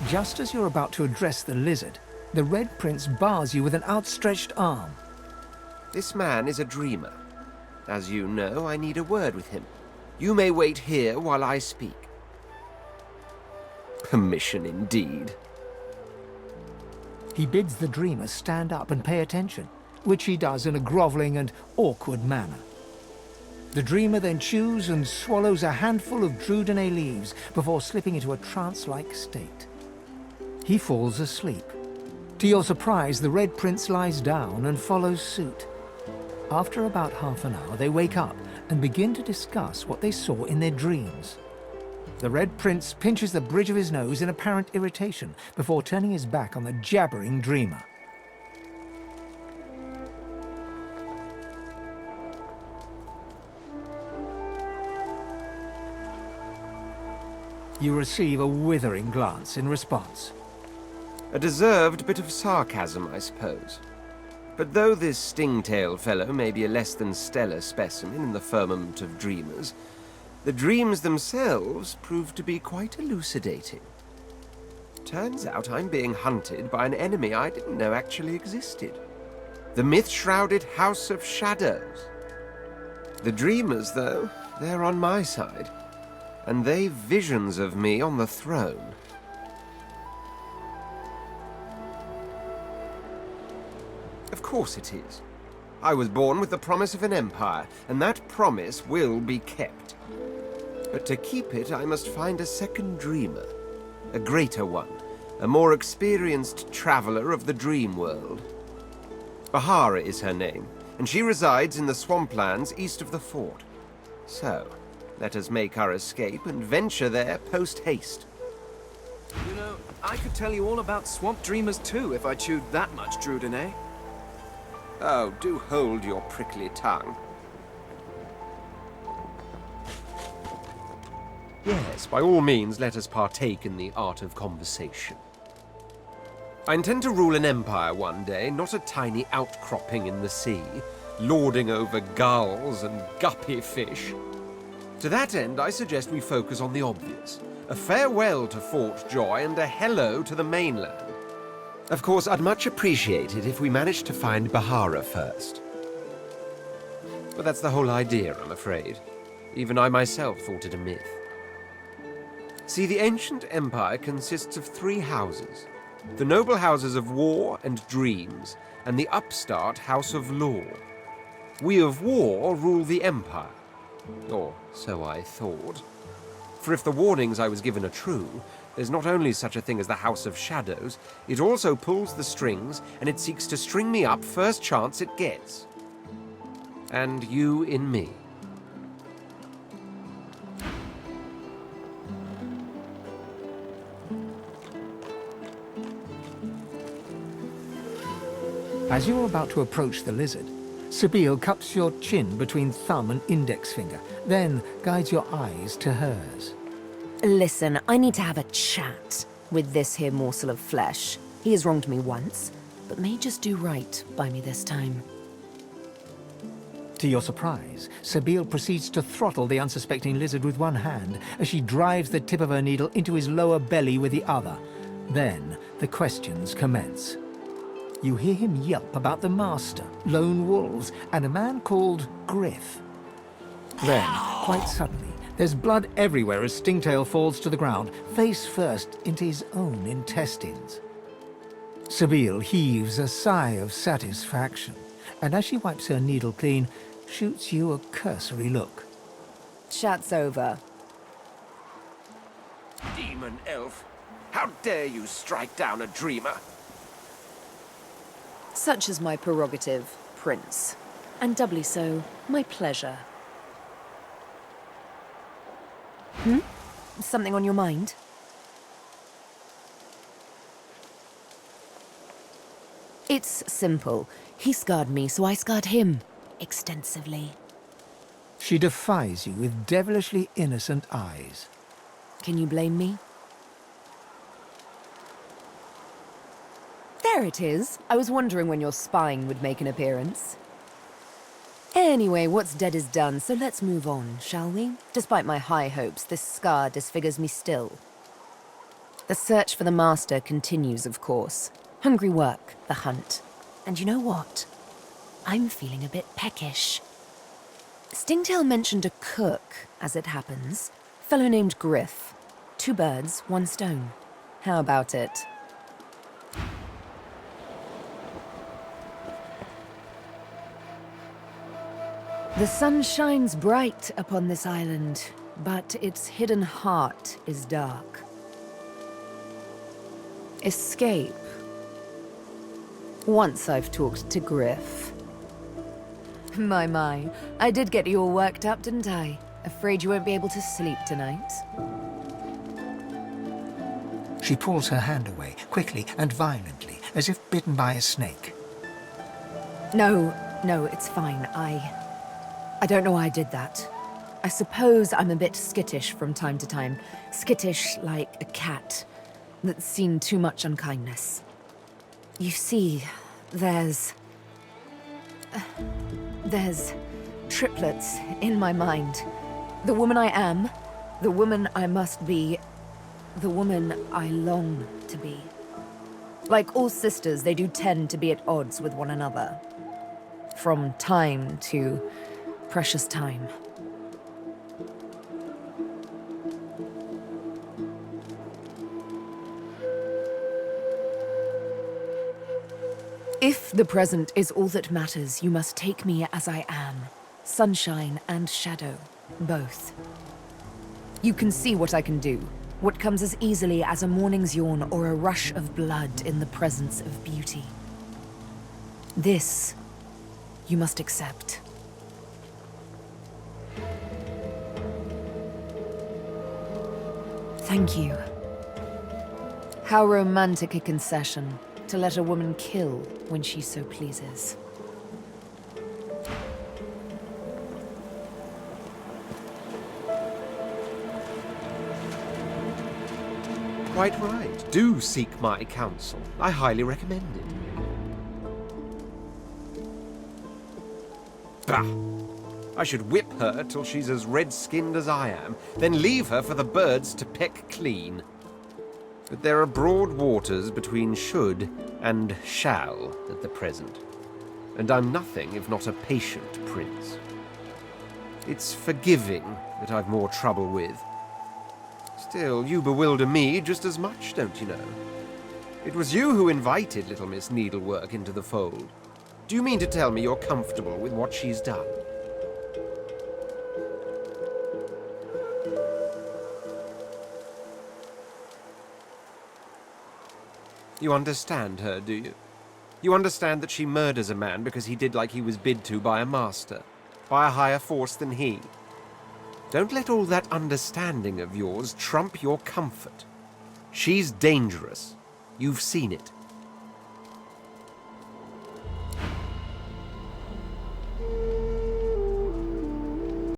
Just as you're about to address the lizard, the Red Prince bars you with an outstretched arm. This man is a dreamer. As you know, I need a word with him. You may wait here while I speak. Permission indeed. He bids the dreamer stand up and pay attention, which he does in a groveling and awkward manner. The dreamer then chews and swallows a handful of Divinity leaves before slipping into a trance-like state. He falls asleep. To your surprise, the Red Prince lies down and follows suit. After about half an hour, they wake up and begin to discuss what they saw in their dreams. The Red Prince pinches the bridge of his nose in apparent irritation before turning his back on the jabbering dreamer. You receive a withering glance in response. A deserved bit of sarcasm, I suppose. But though this stingtail fellow may be a less than stellar specimen in the firmament of dreamers, the dreams themselves prove to be quite elucidating. Turns out I'm being hunted by an enemy I didn't know actually existed. The myth-shrouded House of Shadows. The dreamers, though, they're on my side, and they've visions of me on the throne. Of course it is. I was born with the promise of an empire, and that promise will be kept. But to keep it, I must find a second dreamer. A greater one. A more experienced traveler of the dream world. Bahara is her name, and she resides in the swamplands east of the fort. So, let us make our escape and venture there post-haste. You know, I could tell you all about swamp dreamers too if I chewed that much Divinity. Oh, do hold your prickly tongue. Yes, by all means, let us partake in the art of conversation. I intend to rule an empire one day, not a tiny outcropping in the sea, lording over gulls and guppy fish. To that end, I suggest we focus on the obvious. A farewell to Fort Joy and a hello to the mainland. Of course, I'd much appreciate it if we managed to find Bahara first. But that's the whole idea, I'm afraid. Even I myself thought it a myth. See, the ancient empire consists of 3 houses. The noble houses of war and dreams, and the upstart house of law. We of war rule the empire. Or so I thought. For if the warnings I was given are true, there's not only such a thing as the House of Shadows, it also pulls the strings, and it seeks to string me up first chance it gets. And you in me. As you're about to approach the lizard, Sebille cups your chin between thumb and index finger, then guides your eyes to hers. Listen, I need to have a chat with this here morsel of flesh. He has wronged me once, but may just do right by me this time. To your surprise, Sebille proceeds to throttle the unsuspecting lizard with one hand as she drives the tip of her needle into his lower belly with the other. Then the questions commence. You hear him yelp about the master, lone wolves, and a man called Griff. Then, quite suddenly, there's blood everywhere as Stingtail falls to the ground, face first into his own intestines. Sebille heaves a sigh of satisfaction, and as she wipes her needle clean, shoots you a cursory look. Chat's over. Demon elf, how dare you strike down a dreamer? Such is my prerogative, Prince. And doubly so, my pleasure. Something on your mind? It's simple. He scarred me, so I scarred him. Extensively. She defies you with devilishly innocent eyes. Can you blame me? There it is. I was wondering when your spine would make an appearance. Anyway, what's dead is done, so let's move on, shall we? Despite my high hopes, this scar disfigures me still. The search for the master continues, of course. Hungry work, the hunt. And you know what? I'm feeling a bit peckish. Stingtail mentioned a cook, as it happens. Fellow named Griff. 2 birds, 1 stone. How about it? The sun shines bright upon this island, but its hidden heart is dark. Escape. Once I've talked to Griff. My, I did get you all worked up, didn't I? Afraid you won't be able to sleep tonight? She pulls her hand away, quickly and violently, as if bitten by a snake. No, it's fine. I don't know why I did that. I suppose I'm a bit skittish from time to time. Skittish like a cat that's seen too much unkindness. You see, there's triplets in my mind. The woman I am, the woman I must be, the woman I long to be. Like all sisters, they do tend to be at odds with one another. From time to precious time. If the present is all that matters, you must take me as I am. Sunshine and shadow, both. You can see what I can do. What comes as easily as a morning's yawn or a rush of blood in the presence of beauty. This, you must accept. Thank you. How romantic a concession, to let a woman kill when she so pleases. Quite right. Do seek my counsel. I highly recommend it. Bah! I should whip her till she's as red-skinned as I am, then leave her for the birds to peck clean. But there are broad waters between should and shall at the present, and I'm nothing if not a patient prince. It's forgiving that I've more trouble with. Still, you bewilder me just as much, don't you know? It was you who invited little Miss Needlework into the fold. Do you mean to tell me you're comfortable with what she's done? You understand her, do you? You understand that she murders a man because he did like he was bid to by a master, by a higher force than he. Don't let all that understanding of yours trump your comfort. She's dangerous. You've seen it.